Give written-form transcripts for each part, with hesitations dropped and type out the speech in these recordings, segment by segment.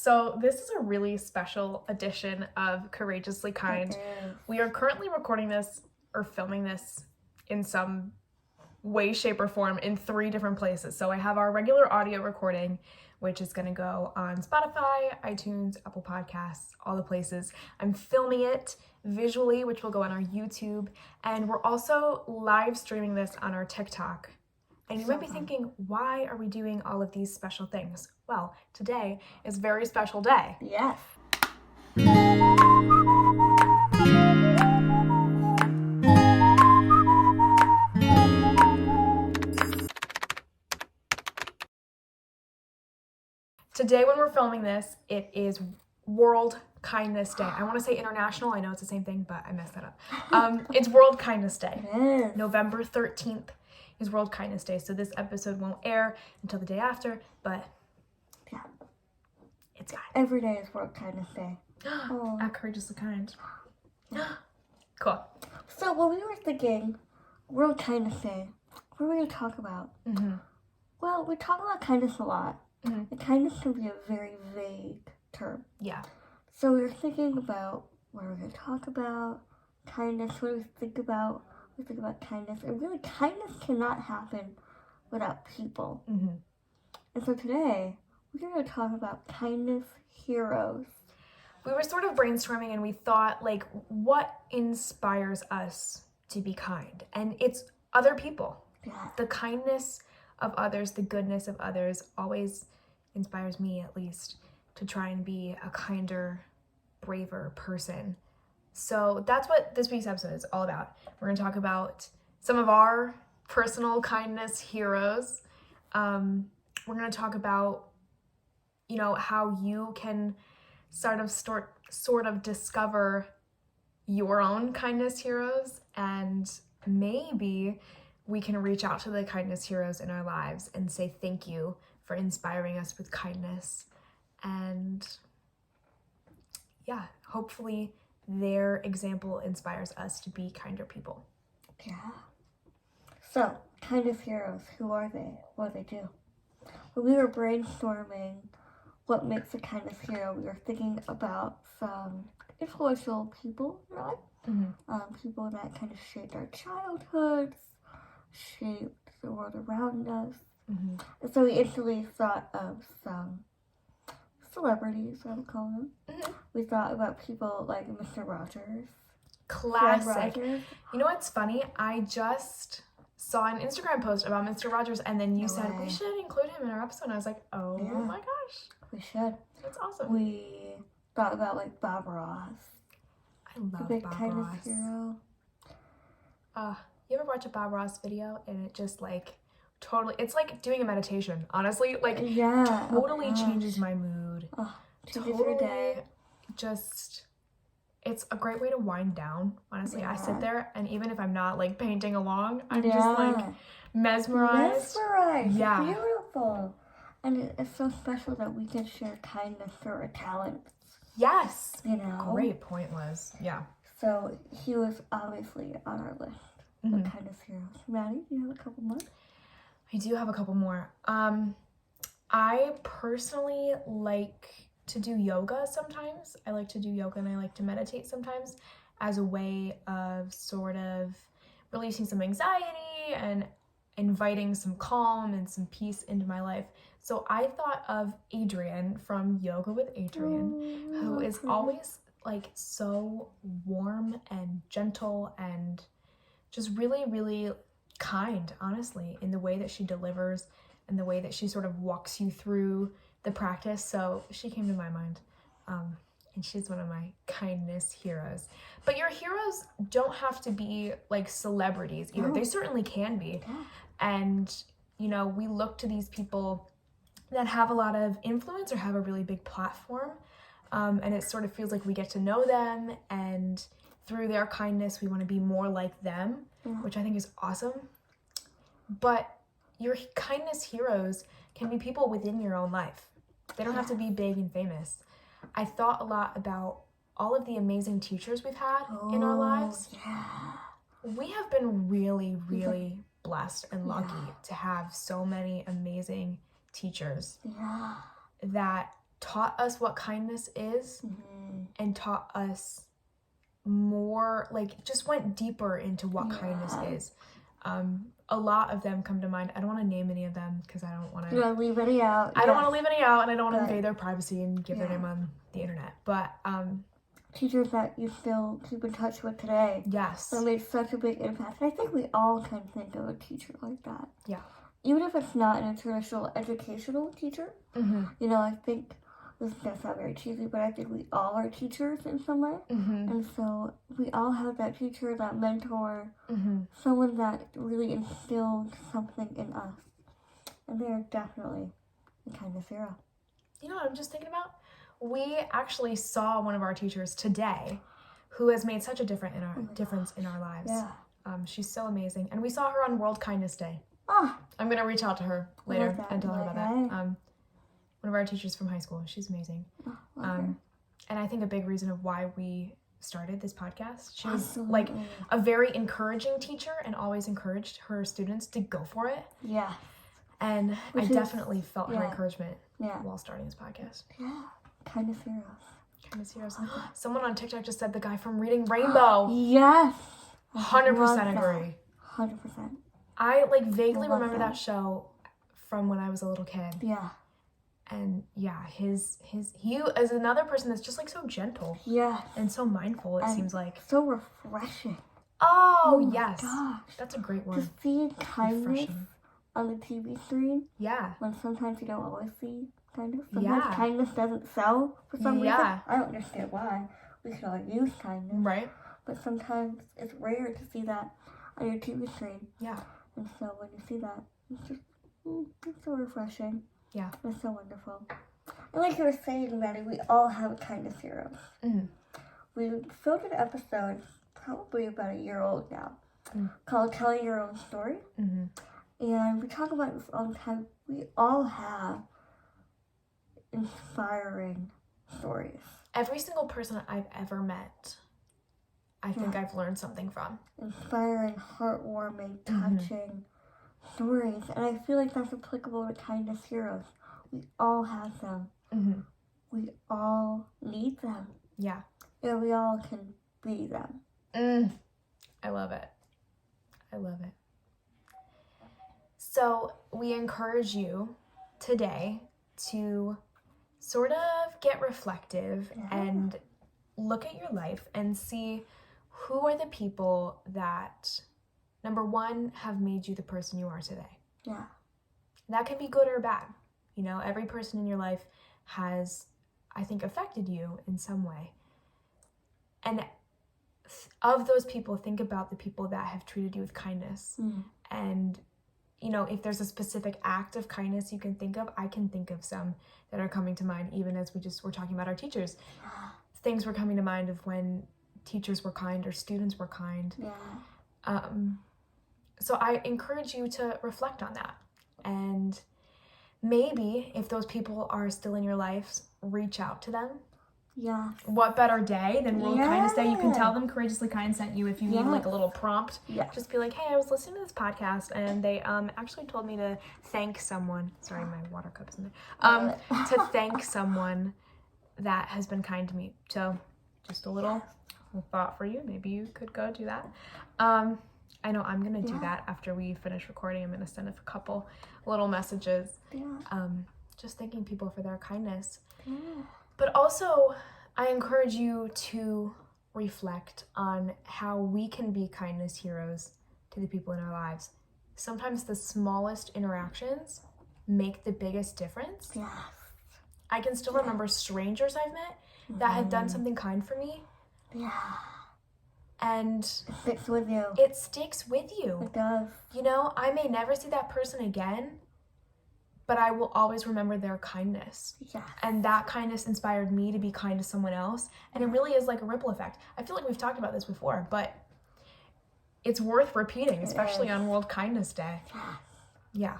So this is a really special edition of Courageously Kind. We are currently recording this or filming this in some way, shape, or form in 3 different places. So I have our regular audio recording, which is going to go on Spotify, iTunes, Apple Podcasts, all the places. I'm filming it visually, which will go on our YouTube. And we're also live streaming this on our TikTok. And you might be thinking, why are we doing all of these special things? Well, today is a very special day. Yes. Today when we're filming this, it is World Kindness Day. I want to say international. I know it's the same thing, but I messed that up. It's World Kindness Day. Yes. November 13th is World Kindness Day. So this episode won't air until the day after, but Yeah. it's fine. Every day is World Kindness Day. At Courageously Kind. Cool. So when we were thinking World Kindness Day, what are we going to talk about? Mm-hmm. Well, we talk about kindness a lot. Mm-hmm. And kindness can be a very vague term. Yeah. So we were thinking about what we're going to talk about, kindness, what do we think about? We think about kindness. And really, kindness cannot happen without people. Mm-hmm. And so today, we're going to talk about kindness heroes. We were sort of brainstorming and we thought, like, what inspires us to be kind? And it's other people. Yeah. The kindness of others, the goodness of others always inspires me, at least, to try and be a kinder, braver person. So that's what this week's episode is all about. We're going to talk about some of our personal kindness heroes. We're going to talk about, how you can sort of discover your own kindness heroes, and maybe we can reach out to the kindness heroes in our lives and say thank you for inspiring us with kindness. And yeah, hopefully their example inspires us to be kinder people. Yeah. So, kindness heroes, who are they? What do they do? When we were brainstorming what makes a kindness hero, we were thinking about some influential people in our life. Mm-hmm. People that kind of shaped our childhoods, shaped the world around us. Mm-hmm. And so we instantly thought of some celebrities, I would call them. Mm-hmm. We thought about people like Mr. Rogers. Classic. Rogers. You know what's funny? I just saw an Instagram post about Mr. Rogers, and then you No said way. we should include him in our episode. And I was like, oh Yeah. my gosh, We should. that's awesome. We thought about like Bob Ross. I love Big Bob kindness Ross. hero. You ever watch a Bob Ross video and it just totally, it's like doing a meditation, honestly. Yeah. Totally gosh. changes my mood. Changes your day. Just, it's a great way to wind down, honestly. I sit Yeah. there, and even if I'm not painting along, I'm Yeah. just mesmerized. Mesmerized. Yeah. Beautiful. And it's so special that we can share kindness through our talents. Yes. Great. Great point, Liz. Yeah. So he was obviously on our list Mhm. of kindness heroes. Maddie, do you have a couple more? I do have a couple more. I personally like to do yoga sometimes. I like to do yoga and I like to meditate sometimes as a way of sort of releasing some anxiety and inviting some calm and some peace into my life. So I thought of Adrienne from Yoga with Adrien, who is always so warm and gentle and just really, really kind, honestly, in the way that she delivers and the way that she sort of walks you through the practice. So she came to my mind, and she's one of my kindness heroes. But your heroes don't have to be celebrities either. No. They certainly can be. Yeah. And we look to these people that have a lot of influence or have a really big platform, and it sort of feels like we get to know them, and through their kindness we want to be more like them, which I think is awesome. But your kindness heroes can be people within your own life. They don't have to be big and famous. I thought a lot about all of the amazing teachers we've had in our lives. Yeah. We have been really, really blessed and lucky to have so many amazing teachers Yeah. that taught us what kindness is Mm-hmm. and taught us more, like, just went deeper into what kindness is. A lot of them come to mind. I don't want to name any of them because I don't want to. You don't leave any out. I don't want to leave any out, and I don't want to But- invade their privacy and give their name on the internet. But teachers that you still keep in touch with today. yes, That made such a big impact. I think we all can think of a teacher like that. Yeah. Even if it's not in a traditional educational teacher. mm-hmm. You know, I think this is gonna sound very cheesy, but I think we all are teachers in some way. Mm-hmm. And so we all have that teacher, that mentor, Mm-hmm. someone that really instilled something in us. And they are definitely a kindness hero. You know what I'm just thinking about? We actually saw one of our teachers today who has made such a difference in our lives. Yeah. She's so amazing. And we saw her on World Kindness Day. Ah, I'm going to reach out to her later love that. and tell her about that. Okay. One of our teachers from high school. She's amazing. okay. And I think a big reason of why we started this podcast, she was Absolutely. like a very encouraging teacher and always encouraged her students to go for it. Yeah. And Which I is- definitely felt her yeah. encouragement Yeah. while starting this podcast. Yeah. Kindness heroes. Kindness heroes. Someone on TikTok just said the guy from Reading Rainbow. Yes. 100% agree. 100%. I like vaguely Love remember that. that show from when I was a little kid. Yeah. And yeah, he is another person that's just like so gentle Yeah. and so mindful, it And seems like. so refreshing. Oh, my yes. gosh. That's a great one. To see kindness Refreshing. on the TV screen Yeah. when sometimes you don't always see kindness. Sometimes Yeah. kindness doesn't sell for some reason. Yeah. I don't understand why. We should all use kindness. Right? But sometimes it's rare to see that on your TV screen. Yeah. And so when you see that, it's just, it's so refreshing. Yeah. It's so wonderful. And like you were saying, Maddie, we all have kindness heroes. Mhm. We filmed an episode, probably about a year old now, Mm. called Tell Your Own Story. Mm-hmm. And we talk about this all the time. We all have inspiring stories. Every single person I've ever met, I think I've learned something from. Inspiring, heartwarming, Mhm. touching stories. And I feel like that's applicable to kindness heroes. We all have them. Mm-hmm. We all need them. Yeah. And we all can be them. I love it. I love it. So we encourage you today to sort of get reflective and look at your life and see who are the people that, number one, have made you the person you are today. Yeah. That can be good or bad. You know, every person in your life has, I think, affected you in some way. And of those people, think about the people that have treated you with kindness. And, you know, if there's a specific act of kindness you can think of, I can think of some that are coming to mind, even as we just were talking about our teachers. Things were coming to mind of when teachers were kind or students were kind. Yeah. So I encourage you to reflect on that. And maybe if those people are still in your life, reach out to them. Yeah. What better day than World Kindness Day? You can Yeah. tell them Courageously Kind sent you if you need like a little prompt. Yeah. Just be like, hey, I was listening to this podcast and they actually told me to thank someone. Sorry, my water cup is in there. To thank someone that has been kind to me. So just a little thought for you. Maybe you could go do that. I know I'm going to do that after we finish recording. I'm going to send a couple little messages. Yeah. Just thanking people for their kindness. Yeah. But also, I encourage you to reflect on how we can be kindness heroes to the people in our lives. Sometimes the smallest interactions make the biggest difference. Yeah. I can still remember strangers I've met that had done something kind for me, Yeah. and It sticks with you. it sticks with you. It does. You know, I may never see that person again, but I will always remember their kindness. Yeah. And that kindness inspired me to be kind to someone else. And it really is like a ripple effect. I feel like we've talked about this before, but it's worth repeating, especially on World Kindness Day. Yeah.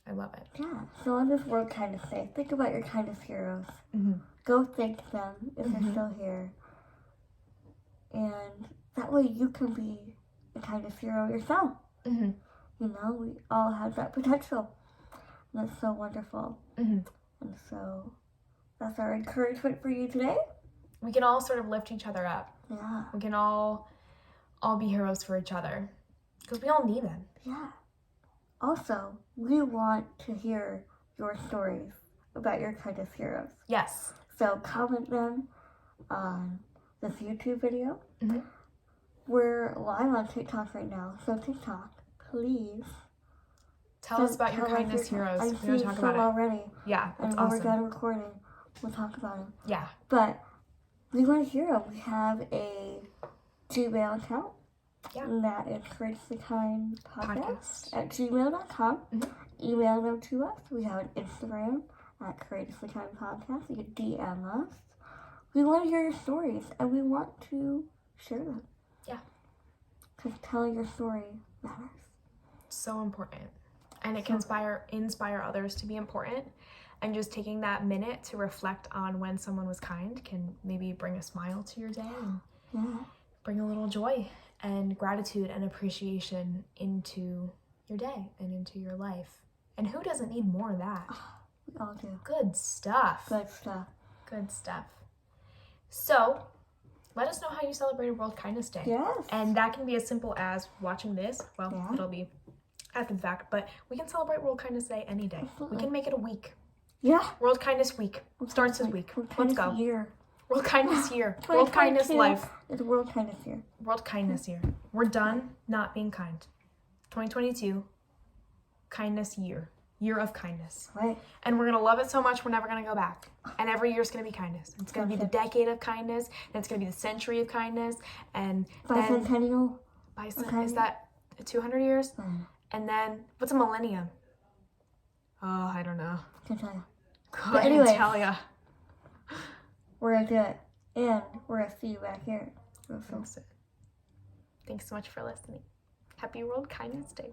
I love it. Yeah. So on this World Kindness Day, think about your kindness heroes. Mm-hmm. Go thank them if they're still here. And that way you can be a kindness hero yourself. Mm-hmm. You know, we all have that potential. And that's so wonderful. Mm-hmm. And so that's our encouragement for you today. We can all sort of lift each other up. Yeah. We can all be heroes for each other because we all need them. Yeah. Also, we want to hear your stories about your kindness heroes. Yes. So comment them on this YouTube video. Mm-hmm. We're live on TikTok right now, so TikTok, please Tell us about your kindness heroes. I'm We're seeing gonna talk some about it. already. Yeah, that's And when we're awesome. done recording, we'll talk about them. Yeah. But we want to hear them. We have a Gmail account. Yeah. And that is courageouslykind.podcast at gmail.com. Mm-hmm. Email them to us. We have an Instagram at courageouslykind.podcast. You can DM us. We want to hear your stories, and we want to share them. Yeah. Because telling your story matters. So important. And it can inspire others to be important. And just taking that minute to reflect on when someone was kind can maybe bring a smile to your day and bring a little joy and gratitude and appreciation into your day and into your life. And who doesn't need more of that? We all do. Good stuff. Good stuff. Good stuff. So, let us know how you celebrated World Kindness Day. Yes. And that can be as simple as watching this. Well, Yeah. it'll be after the fact, but we can celebrate World Kindness Day any day. Absolutely. We can make it a week. Yeah. World Kindness Week starts this week. World Let's Kindness go. Year. World Kindness Year. World Kindness 2022 Life. It's World Kindness Year. World Kindness Year. We're done not being kind. 2022, Kindness Year. Year of kindness. Right. And we're going to love it so much, we're never going to go back. And every year is going to be kindness. It's going to be the decade of kindness, and it's going to be the century of kindness, and then... Bicentennial. Is that 200 years? Mm. And then, what's a millennium? Oh, I don't know. Can't tell you. Couldn't anyways. tell ya. We're going to do it. And we're going to see you back here real soon. Thanks so much for listening. Happy World Kindness Day.